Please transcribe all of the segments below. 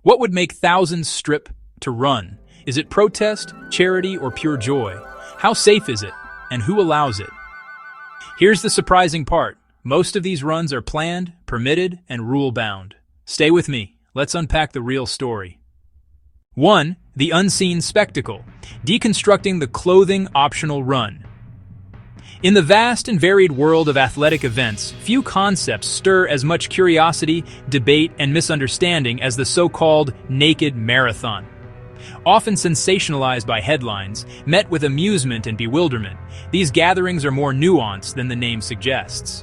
What would make thousands strip to run? Is it protest, charity, or pure joy? How safe is it? And who allows it? Here's the surprising part. Most of these runs are planned, permitted, and rule-bound. Stay with me. Let's unpack the real story. 1. The unseen spectacle. Deconstructing the clothing-optional run. In the vast and varied world of athletic events, few concepts stir as much curiosity, debate, and misunderstanding as the so-called naked marathon. Often sensationalized by headlines, met with amusement and bewilderment, these gatherings are more nuanced than the name suggests.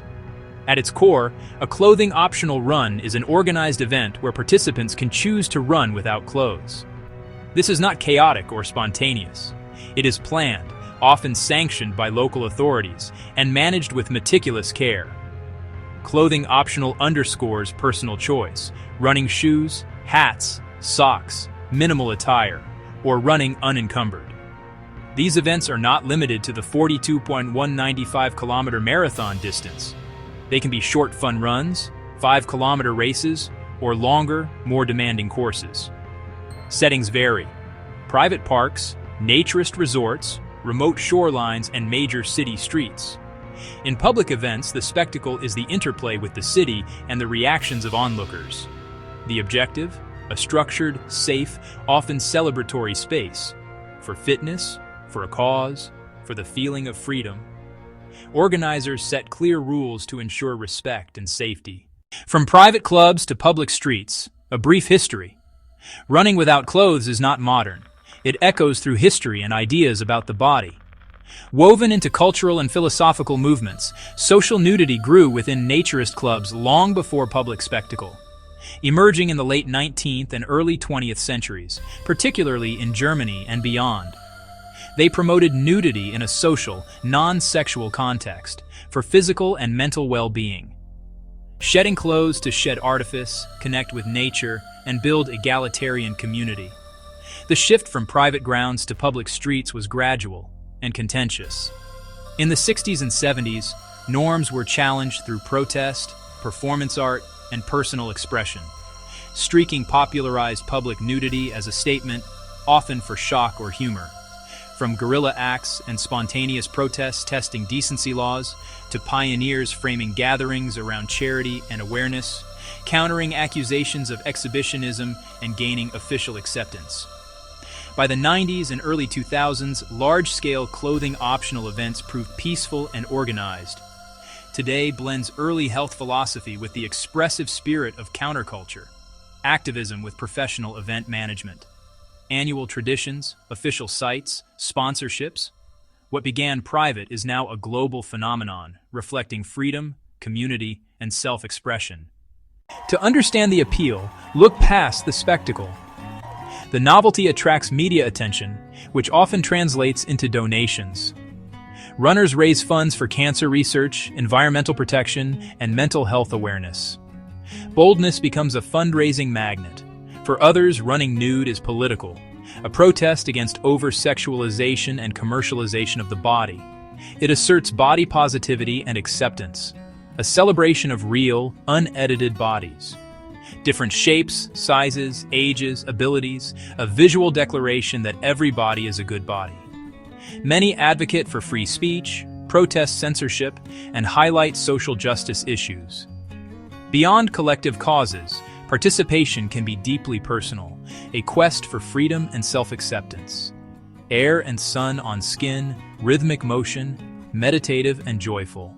At its core, a clothing-optional run is an organized event where participants can choose to run without clothes. This is not chaotic or spontaneous. It is planned, often sanctioned by local authorities, and managed with meticulous care. Clothing optional underscores personal choice: running shoes, hats, socks, minimal attire, or running unencumbered. These events are not limited to the 42.195-kilometer marathon distance. They can be short fun runs, 5-kilometer races, or longer, more demanding courses. Settings vary: private parks, naturist resorts, remote shorelines, and major city streets. In public events, the spectacle is the interplay with the city and the reactions of onlookers. The objective? A structured, safe, often celebratory space. For fitness, for a cause, for the feeling of freedom. Organizers set clear rules to ensure respect and safety. From private clubs to public streets, a brief history. Running without clothes is not modern. It echoes through history and ideas about the body. Woven into cultural and philosophical movements, social nudity grew within naturist clubs long before public spectacle. Emerging in the late 19th and early 20th centuries, particularly in Germany and beyond. They promoted nudity in a social, non-sexual context, for physical and mental well-being. Shedding clothes to shed artifice, connect with nature, and build egalitarian community. The shift from private grounds to public streets was gradual and contentious. In the 60s and 70s, norms were challenged through protest, performance art, and personal expression. Streaking popularized public nudity as a statement, often for shock or humor. From guerrilla acts and spontaneous protests testing decency laws, to pioneers framing gatherings around charity and awareness, countering accusations of exhibitionism and gaining official acceptance. By the 90s and early 2000s, large-scale clothing-optional events proved peaceful and organized. Today blends early health philosophy with the expressive spirit of counterculture, activism with professional event management. Annual traditions, official sites, sponsorships. What began private is now a global phenomenon, reflecting freedom, community, and self-expression. To understand the appeal, look past the spectacle. The novelty attracts media attention, which often translates into donations. Runners raise funds for cancer research, environmental protection, and mental health awareness. Boldness becomes a fundraising magnet. For others, running nude is political, a protest against over-sexualization and commercialization of the body. It asserts body positivity and acceptance, a celebration of real, unedited bodies. Different shapes, sizes, ages, abilities, a visual declaration that every body is a good body. Many advocate for free speech, protest censorship, and highlight social justice issues. Beyond collective causes, participation can be deeply personal, a quest for freedom and self-acceptance. Air and sun on skin, rhythmic motion, meditative and joyful.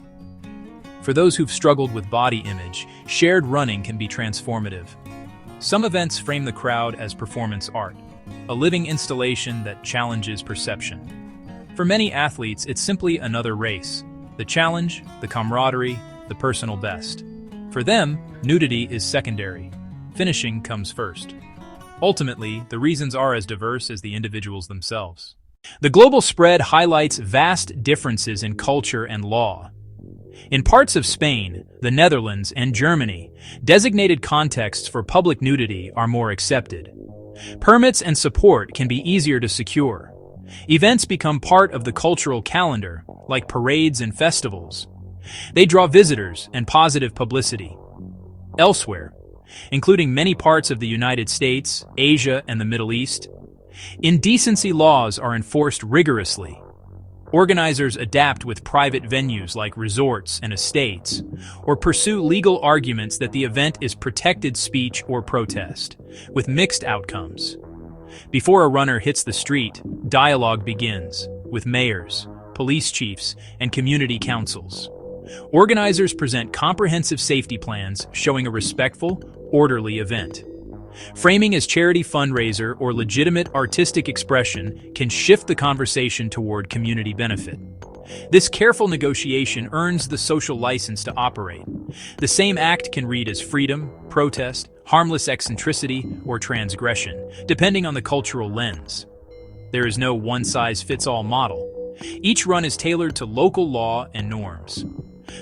For those who've struggled with body image, shared running can be transformative. Some events frame the crowd as performance art, a living installation that challenges perception. For many athletes, it's simply another race. The challenge, the camaraderie, the personal best. For them, nudity is secondary. Finishing comes first. Ultimately, the reasons are as diverse as the individuals themselves. The global spread highlights vast differences in culture and law. In parts of Spain, the Netherlands, and Germany, designated contexts for public nudity are more accepted. Permits and support can be easier to secure. Events become part of the cultural calendar, like parades and festivals. They draw visitors and positive publicity. Elsewhere, including many parts of the United States, Asia, and the Middle East. Indecency laws are enforced rigorously. Organizers adapt with private venues like resorts and estates, or pursue legal arguments that the event is protected speech or protest, with mixed outcomes. Before a runner hits the street, dialogue begins, with mayors, police chiefs, and community councils. Organizers present comprehensive safety plans showing a respectful, orderly event. Framing as charity fundraiser or legitimate artistic expression can shift the conversation toward community benefit. This careful negotiation earns the social license to operate. The same act can read as freedom, protest, harmless eccentricity, or transgression, depending on the cultural lens. There is no one-size-fits-all model. Each run is tailored to local law and norms.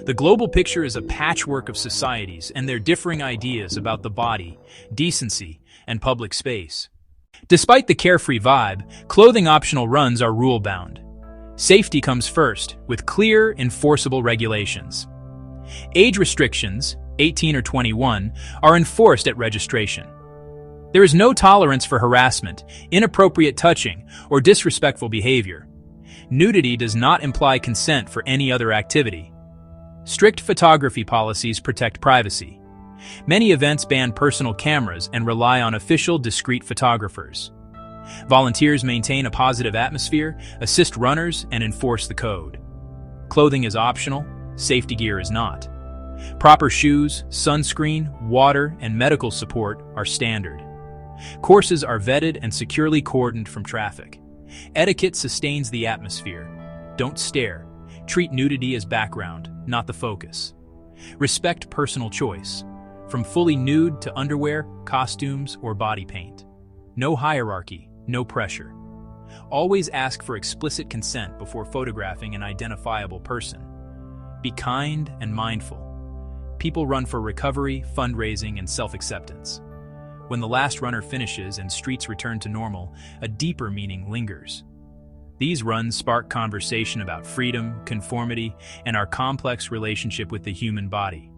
The global picture is a patchwork of societies and their differing ideas about the body, decency, and public space. Despite the carefree vibe, clothing-optional runs are rule-bound. Safety comes first, with clear, enforceable regulations. Age restrictions, 18 or 21, are enforced at registration. There is no tolerance for harassment, inappropriate touching, or disrespectful behavior. Nudity does not imply consent for any other activity. Strict photography policies protect privacy. Many events ban personal cameras and rely on official, discreet photographers. Volunteers maintain a positive atmosphere, assist runners, and enforce the code. Clothing is optional, safety gear is not. Proper shoes, sunscreen, water, and medical support are standard. Courses are vetted and securely cordoned from traffic. Etiquette sustains the atmosphere. Don't stare. Treat nudity as background, not the focus. Respect personal choice, from fully nude to underwear, costumes, or body paint. No hierarchy, no pressure. Always ask for explicit consent before photographing an identifiable person. Be kind and mindful. People run for recovery, fundraising, and self-acceptance. When the last runner finishes and streets return to normal, a deeper meaning lingers. These runs spark conversation about freedom, conformity, and our complex relationship with the human body.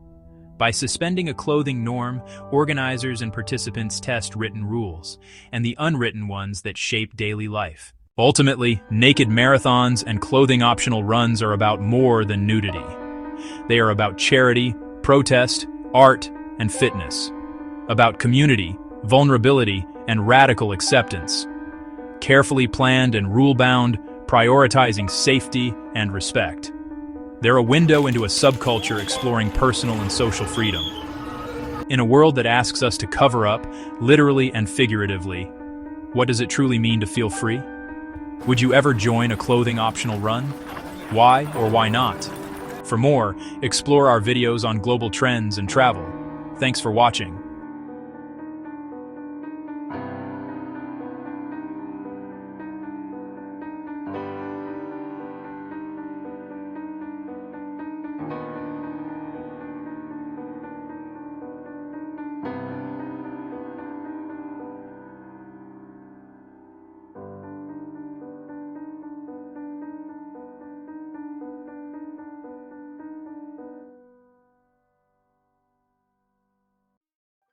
By suspending a clothing norm, organizers and participants test written rules, and the unwritten ones that shape daily life. Ultimately, naked marathons and clothing-optional runs are about more than nudity. They are about charity, protest, art, and fitness. About community, vulnerability, and radical acceptance. Carefully planned and rule-bound, prioritizing safety and respect. They're a window into a subculture exploring personal and social freedom. In a world that asks us to cover up, literally and figuratively, what does it truly mean to feel free? Would you ever join a clothing-optional run? Why or why not? For more, explore our videos on global trends and travel. Thanks for watching.